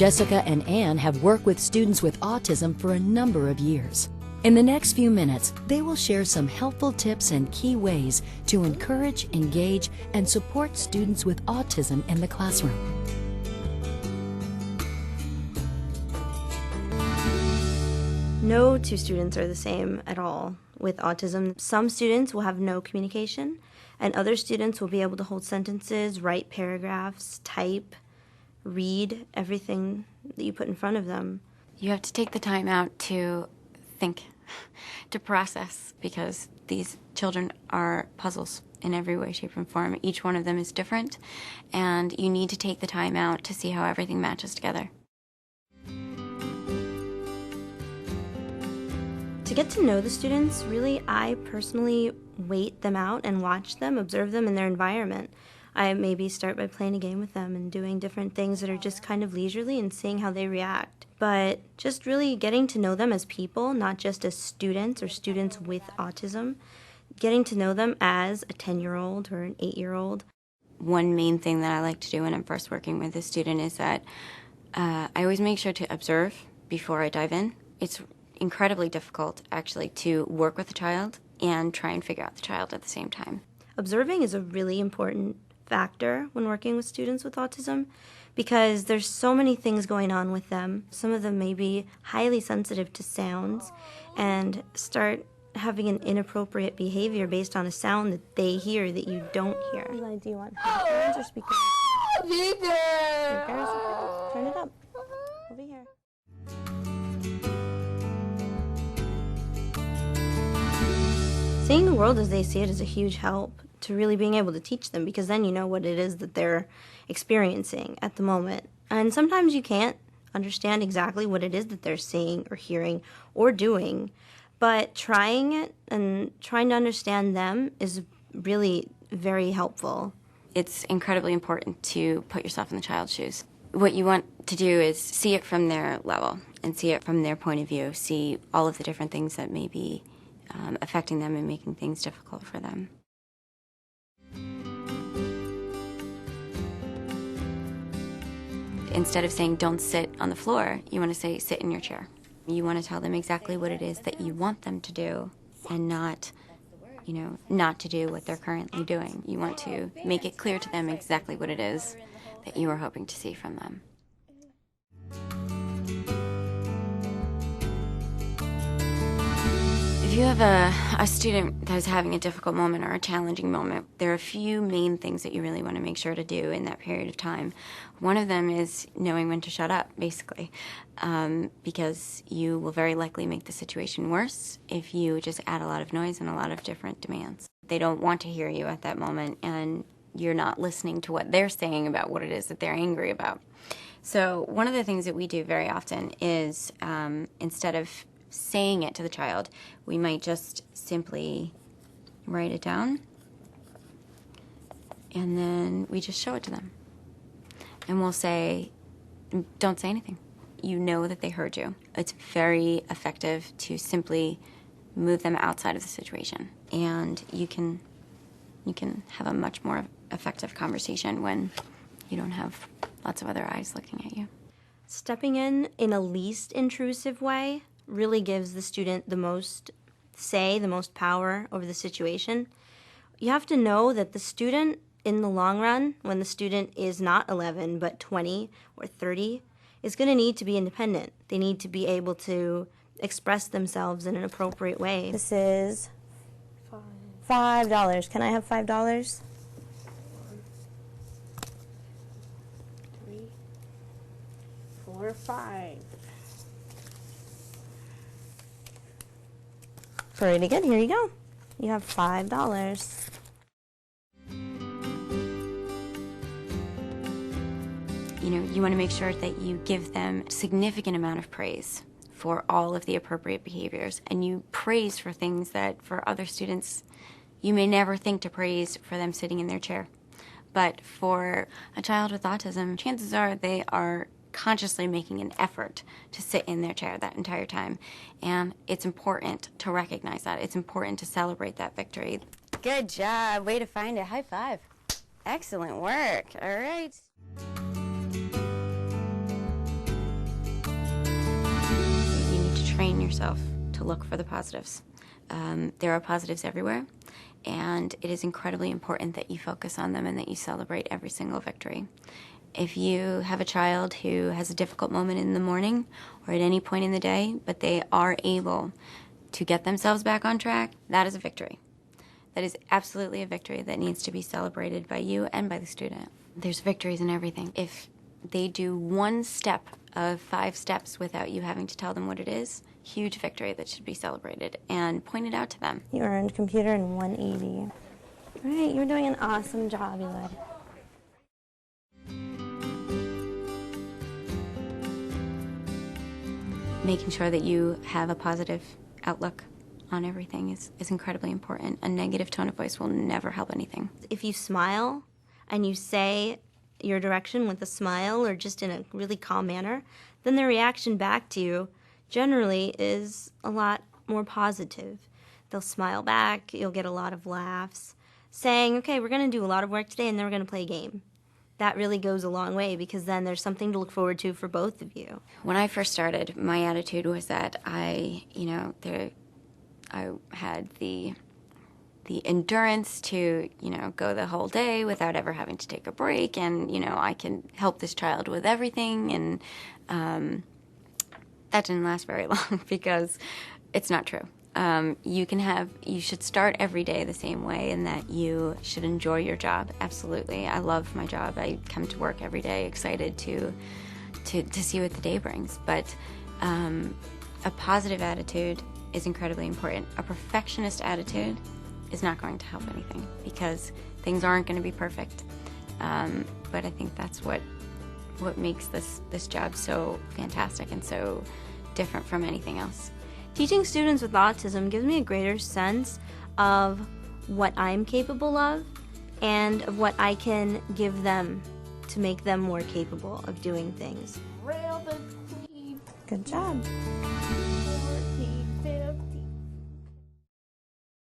Jessica and Anne have worked with students with autism for a number of years. In the next few minutes, they will share some helpful tips and key ways to encourage, engage, and support students with autism in the classroom. No two students are the same at all with autism. Some students will have no communication, and other students will be able to hold sentences, write paragraphs, type, read everything that you put in front of them. You have to take the time out to think, to process, because these children are puzzles in every way, shape, and form. Each one of them is different, and you need to take the time out to see how everything matches together. To get to know the students, really, I personally wait them out and watch them, observe them in their environment. I maybe start by playing a game with them and doing different things that are just kind of leisurely and seeing how they react. But just really getting to know them as people, not just as students or students with autism, getting to know them as a 10-year-old or an 8-year-old. One main thing that I like to do when I'm first working with a student is that I always make sure to observe before I dive in. It's incredibly difficult, actually, to work with a child and try and figure out the child at the same time. Observing is a really important factor when working with students with autism because there's so many things going on with them. Some of them may be highly sensitive to sounds and start having an inappropriate behavior based on a sound that they hear that you don't hear. Do you want headphones or speakers? Speakers? Turn it up. Over here. Seeing the world as they see it is a huge help to really being able to teach them, because then you know what it is that they're experiencing at the moment. And sometimes you can't understand exactly what it is that they're seeing or hearing or doing, but trying it and trying to understand them is really very helpful. It's incredibly important to put yourself in the child's shoes. What you want to do is see it from their level and see it from their point of view, see all of the different things that may be affecting them and making things difficult for them. Instead of saying don't sit on the floor, you want to say sit in your chair. You want to tell them exactly what it is that you want them to do and not to do what they're currently doing. You want to make it clear to them exactly what it is that you are hoping to see from them. If you have a student that is having a difficult moment or a challenging moment, there are a few main things that you really want to make sure to do in that period of time. One of them is knowing when to shut up, basically, because you will very likely make the situation worse if you just add a lot of noise and a lot of different demands. They don't want to hear you at that moment, and you're not listening to what they're saying about what it is that they're angry about. So one of the things that we do very often is instead of saying it to the child, we might just simply write it down, and then we just show it to them. And we'll say, don't say anything. You know that they heard you. It's very effective to simply move them outside of the situation. And you can have a much more effective conversation when you don't have lots of other eyes looking at you. Stepping in a least intrusive way really gives the student the most say, the most power over the situation. You have to know that the student, in the long run, when the student is not 11 but 20 or 30, is going to need to be independent. They need to be able to express themselves in an appropriate way. This is $5. Can I have $5? 1, 2, 3, 4, 5. Pretty good. Here you go. You have $5. You want to make sure that you give them a significant amount of praise for all of the appropriate behaviors, and you praise for things that for other students you may never think to praise for them sitting in their chair. But for a child with autism, chances are they are consciously making an effort to sit in their chair that entire time. And it's important to recognize that. It's important to celebrate that victory. Good job. Way to find it. High five. Excellent work. All right. yourself to look for the positives. There are positives everywhere, and it is incredibly important that you focus on them and that you celebrate every single victory. If you have a child who has a difficult moment in the morning or at any point in the day, but they are able to get themselves back on track, that is a victory. That is absolutely a victory that needs to be celebrated by you and by the student. There's victories in everything. If they do one step of 5 steps without you having to tell them what it is, huge victory that should be celebrated and pointed out to them. You earned computer in 180. All right, you're doing an awesome job, Eli. Making sure that you have a positive outlook on everything is incredibly important. A negative tone of voice will never help anything. If you smile and you say your direction with a smile or just in a really calm manner, then the reaction back to you generally is a lot more positive. They'll smile back, you'll get a lot of laughs, saying, okay, we're going to do a lot of work today and then we're going to play a game. That really goes a long way because then there's something to look forward to for both of you. When I first started, my attitude was that I had the endurance to, go the whole day without ever having to take a break, and, I can help this child with everything, and that didn't last very long because it's not true. You should start every day the same way, and that you should enjoy your job. Absolutely. I love my job. I come to work every day excited to see what the day brings. But a positive attitude is incredibly important. A perfectionist attitude is not going to help anything because things aren't going to be perfect. But I think that's what makes this job so fantastic and so different from anything else. Teaching students with autism gives me a greater sense of what I'm capable of and of what I can give them to make them more capable of doing things. Rail the queen. Good job.